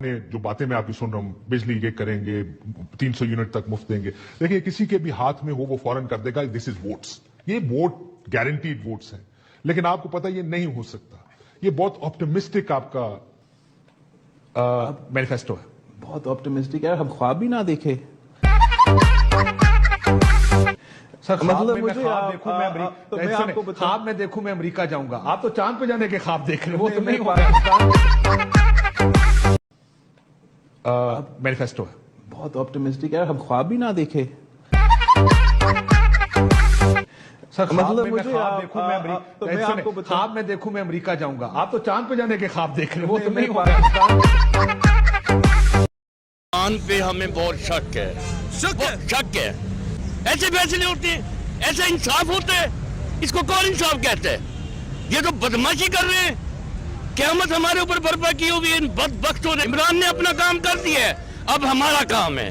जो बातें मैं आपकी सुन रहा हूं, बिजली ये करेंगे, 300 यूनिट तक मुफ्त देंगे। देखिए, किसी के भी हाथ में हो वो फौरन कर देगा, दिस इज वोट्स। ये वोट गारंटीड वोट्स हैं, लेकिन आपको पता ये नहीं हो सकता। ये बहुत ऑप्टिमिस्टिक आपका मैनिफेस्टो है। बहुत ऑप्टिमिस्टिक है, हम ख्वाब भी ना देखे। सर, मतलब मैं मुझे ख्वाब देखूं, मैं तो मैं आपको बताऊं, ख्वाब में देखूं मैं अमेरिका जाऊंगा। आप तो चांद पे जाने के ख्वाब देख रहे हो, वो तो नहीं हुआ। मैनिफेस्टो है। बहुत ऑप्टिमिस्टिक है, हम ख्वाब भी ना देखे। सर, मतलब मैं मुझे ख्वाब देखूं मैं तो मैं आपको बताऊं, ख्वाब में देखूं मैं अमेरिका जाऊंगा। आप तो चांद पे जाने के ख्वाब देख रहे हो, वो तो नहीं हुआ। पाकिस्तान पे हमें बहुत शक है। शक है। ऐसे फैसले होते हैं, ऐसा इंसाफ होता है, इसको कौन इंसाफ कहते हैं? ये तो बदमाशी कर रहे हैं। क़यामत हमारे ऊपर बर्पा की हुई, इन बदबख्तों ने। इमरान ने अपना काम कर दिया है, अब हमारा काम है।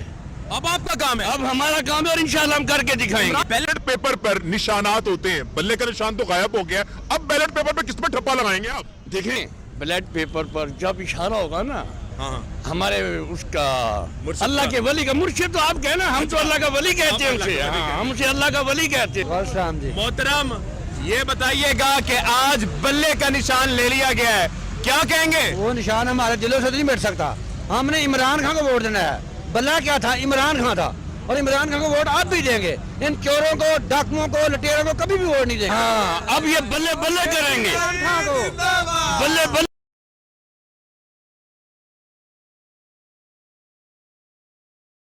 अब आपका काम है। अब हमारा काम है और इंशाल्लाह हम करके दिखाएंगे। बैलेट पेपर पर निशानात होते हैं, बल्ले का निशान तो गायब हो गया। अब बैलेट पेपर पर किस पे ठप्पा लगाएंगे आप? देखें, बैलेट पेपर पर जब इशारा होगा ना, हाँ, हमारे उसका मुर्शिद अल्लाह का। के वली का, मुर्शिद तो आप कहना, हम तो अल्लाह का वली कहते हैं उसे। हाँ, हम उसे अल्लाह का वली कहते हैं। मोहतरम, ये बताइएगा कि आज बल्ले का निशान ले लिया गया है, क्या कहेंगे? वो निशान हमारे दिलों से तो नहीं मिट सकता। हमने इमरान खान को वोट देना है। बल्ला क्या था? इमरान खान था, और इमरान खान को वोट आप भी देंगे। इन चोरों को, डाकुओं को, लुटेरों को कभी भी वोट नहीं देंगे। हाँ, अब ये बल्ले बल्ले करेंगे, इमरान खान को बल्ले बल्ले।